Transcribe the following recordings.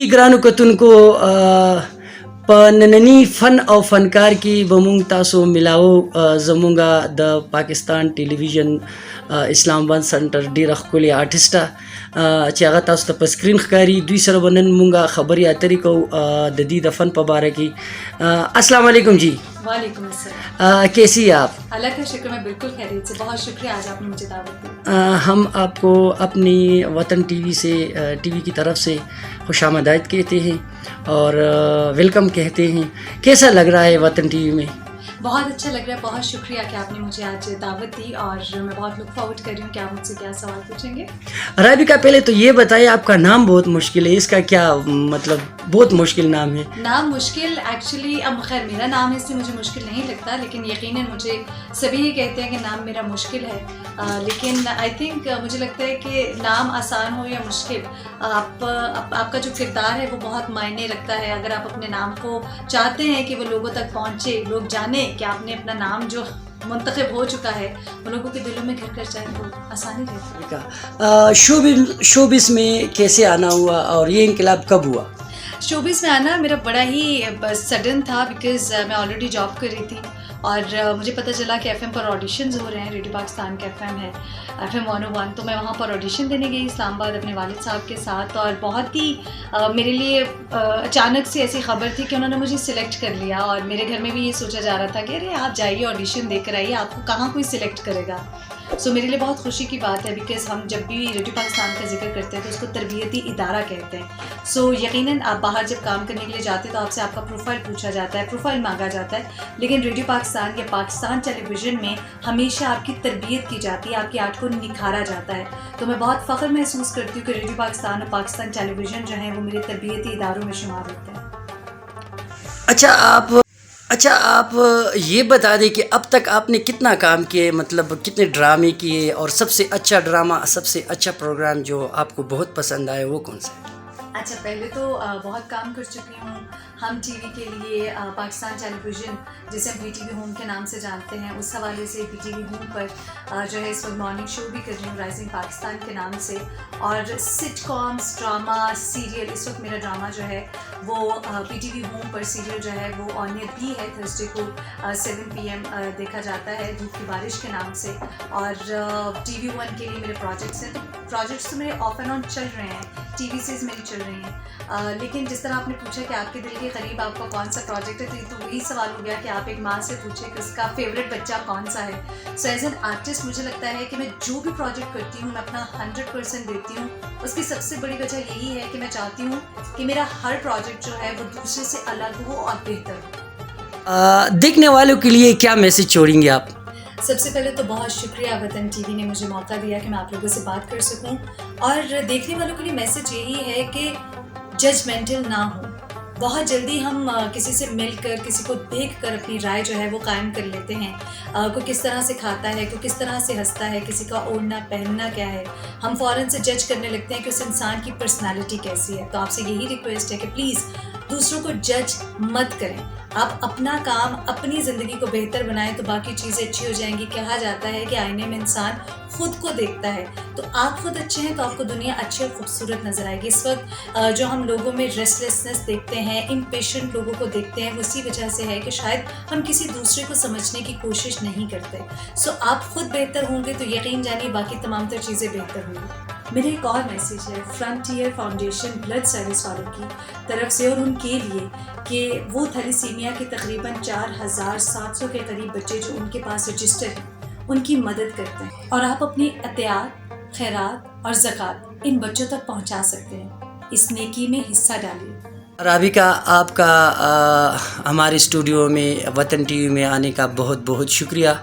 ग्रानु कतुनको पनननी फ़न और फ़नकार की बमुंग तासो मिलाओ जमुंगा द पाकिस्तान टेलीविज़न इस्लामाबाद सेंटर डी रखोली आर्टिस्टा चागा तासो त स्क्रीन खकारी दुई सर बनन मुंगा खबर या तरीको ददी दफन पबारा की अस्सलाम वालेकुम जी। वालेकुम अस्सलाम। कैसी हैं आप? अल्लाह का शुक्र, मैं बिल्कुल खैरियत से। बहुत शुक्रिया आज आपने मुझे दावत दी। हम आपको अपनी वतन टीवी की तरफ से खुशामदीद कहते हैं और वेलकम कहते हैं। कैसा लग रहा है वतन टीवी में? बहुत अच्छा लग रहा है। बहुत शुक्रिया कि आपने मुझे आज दावत दी और मैं बहुत लुक फॉरवर्ड कर रही हूँ कि आप मुझसे क्या सवाल पूछेंगे। राबिका, पहले तो ये बताइए, आपका नाम बहुत मुश्किल है, इसका क्या मतलब? बहुत मुश्किल नाम है। नाम मुश्किल एक्चुअली, अब खैर मेरा नाम है इसलिए मुझे मुश्किल नहीं लगता, लेकिन यकीनन मुझे सभी ये कहते हैं कि नाम मेरा मुश्किल है। लेकिन आई थिंक मुझे लगता है कि नाम आसान हो या मुश्किल, आपका जो किरदार है वो बहुत मायने रखता है। अगर आप अपने नाम को चाहते हैं कि वो लोगों तक पहुँचे, लोग जाने कि आपने अपना नाम जो मुंतखब हो चुका है वो लोगों के दिलों में घर कर जाए तो आसानी रहती है। शोबिस में कैसे आना हुआ और ये इनकलाब कब हुआ? शोबिस में आना मेरा बड़ा ही सडन था, बिकॉज़ मैं ऑलरेडी जॉब कर रही थी और मुझे पता चला कि एफएम पर ऑडिशंस हो रहे हैं। रेडियो पाकिस्तान का एफएम है, एफएम 101, तो मैं वहाँ पर ऑडिशन देने गई इस्लामाबाद अपने वालिद साहब के साथ। और बहुत ही मेरे लिए अचानक से ऐसी खबर थी कि उन्होंने मुझे सिलेक्ट कर लिया और मेरे घर में भी ये सोचा जा रहा था कि अरे आप जाइए ऑडिशन देकर आइए, आपको कहाँ कोई सिलेक्ट करेगा। सो मेरे लिए बहुत खुशी की बात है, बिकॉज़ हम जब भी रेडियो पाकिस्तान का जिक्र करते हैं तो उसको तरबियती इदारा कहते हैं। सो यकीनन आप बाहर जब काम करने के लिए जाते हैं तो आपसे आपका प्रोफाइल पूछा जाता है, प्रोफाइल मांगा जाता है, लेकिन रेडियो पाकिस्तान या पाकिस्तान टेलीविज़न में हमेशा आपकी तरबियत की जाती है, आपकी आर्ट को निखारा जाता है। तो मैं बहुत फ़ख्र महसूस करती हूँ कि रेडियो पाकिस्तान और पाकिस्तान टेलीविज़न जो है वो मेरे तरबियती इदारों में शुमार होते हैं। अच्छा, आप ये बता दें कि अब तक आपने कितना काम किए, मतलब कितने ड्रामे किए, और सबसे अच्छा ड्रामा, सबसे अच्छा प्रोग्राम जो आपको बहुत पसंद आया वो कौन सा है? अच्छा, पहले तो बहुत काम कर चुकी हूँ हम टीवी के लिए। पाकिस्तान टेलीविज़न, जिसे हम पीटीवी होम के नाम से जानते हैं, उस हवाले से पीटीवी होम पर जो है इस वक्त मॉर्निंग शो भी कर रही हूँ राइजिंग पाकिस्तान के नाम से। और सिटकॉम्स, ड्रामा, सीरियल, इस वक्त मेरा ड्रामा जो है वो पीटीवी होम पर सीरियल जो है वो ऑन एयर भी है, थर्सडे को 7 PM देखा जाता है, धूप की बारिश के नाम से। और TV 1 के लिए मेरे प्रोजेक्ट्स हैं, तो प्रोजेक्ट्स तो मेरे ऑफ एंड ऑन चल रहे हैं, TV सीरीज़ मेरी चल रही हैं। लेकिन जिस तरह आपने पूछा कि आपके दिल के करीब आपका कौन सा प्रोजेक्ट है, तो वही सवाल हो गया कि आप एक माँ से पूछे कि उसका फेवरेट बच्चा कौन सा है। सो एज एन आर्टिस्ट मुझे लगता है कि मैं जो भी प्रोजेक्ट करती हूँ मैं अपना 100% देती हूँ। उसकी सबसे बड़ी वजह यही है कि मैं चाहती हूँ कि मेरा हर प्रोजेक्ट जो है वो दूसरे से अलग हो और बेहतर हो। देखने वालों के लिए क्या मैसेज छोड़ेंगे आप? सबसे पहले तो बहुत शुक्रिया वतन टीवी ने मुझे मौका दिया कि मैं आप लोगों से बात कर सकूं। और देखने वालों के लिए मैसेज यही है कि जजमेंटल ना हो। बहुत जल्दी हम किसी से मिलकर, किसी को देखकर अपनी राय जो है वो कायम कर लेते हैं। कोई किस तरह से खाता है, कोई किस तरह से हंसता है, किसी का ओढ़ना पहनना क्या है, हम फ़ौरन से जज करने लगते हैं कि उस इंसान की पर्सनालिटी कैसी है। तो आपसे यही रिक्वेस्ट है कि प्लीज़ दूसरों को जज मत करें। आप अपना काम, अपनी ज़िंदगी को बेहतर बनाएं तो बाकी चीज़ें अच्छी हो जाएंगी। कहा जाता है कि आईने में इंसान खुद को देखता है, तो आप खुद अच्छे हैं तो आपको दुनिया अच्छी और खूबसूरत नज़र आएगी। इस वक्त जो हम लोगों में रेस्टलेसनेस देखते हैं, इम्पेशेंट लोगों को देखते हैं, वो इसी वजह से है कि शायद हम किसी दूसरे को समझने की कोशिश नहीं करते। सो आप खुद बेहतर होंगे तो यकीन जानिए बाकी तमाम तर चीज़ें बेहतर होंगी। मेरा एक और मैसेज है फ्रंटियर फाउंडेशन ब्लड सर्विस वालों की तरफ से और उनके लिए कि वो थैलेसीमिया के तकरीबन 4700 के करीब बच्चे जो उनके पास रजिस्टर हैं उनकी मदद करते हैं, और आप अपनी अतियात, खैरात और ज़कात इन बच्चों तक पहुंचा सकते हैं। इस नेकी में हिस्सा डालिए। राबिका, आपका हमारे स्टूडियो में वतन टीवी में आने का बहुत बहुत शुक्रिया।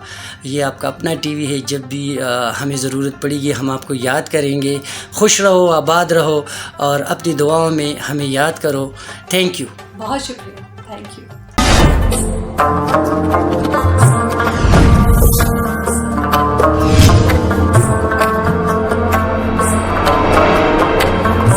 ये आपका अपना टीवी है, जब भी हमें ज़रूरत पड़ेगी हम आपको याद करेंगे। खुश रहो, आबाद रहो और अपनी दुआओं में हमें याद करो। Thank you. बहुत शुक्रिया। Thank you.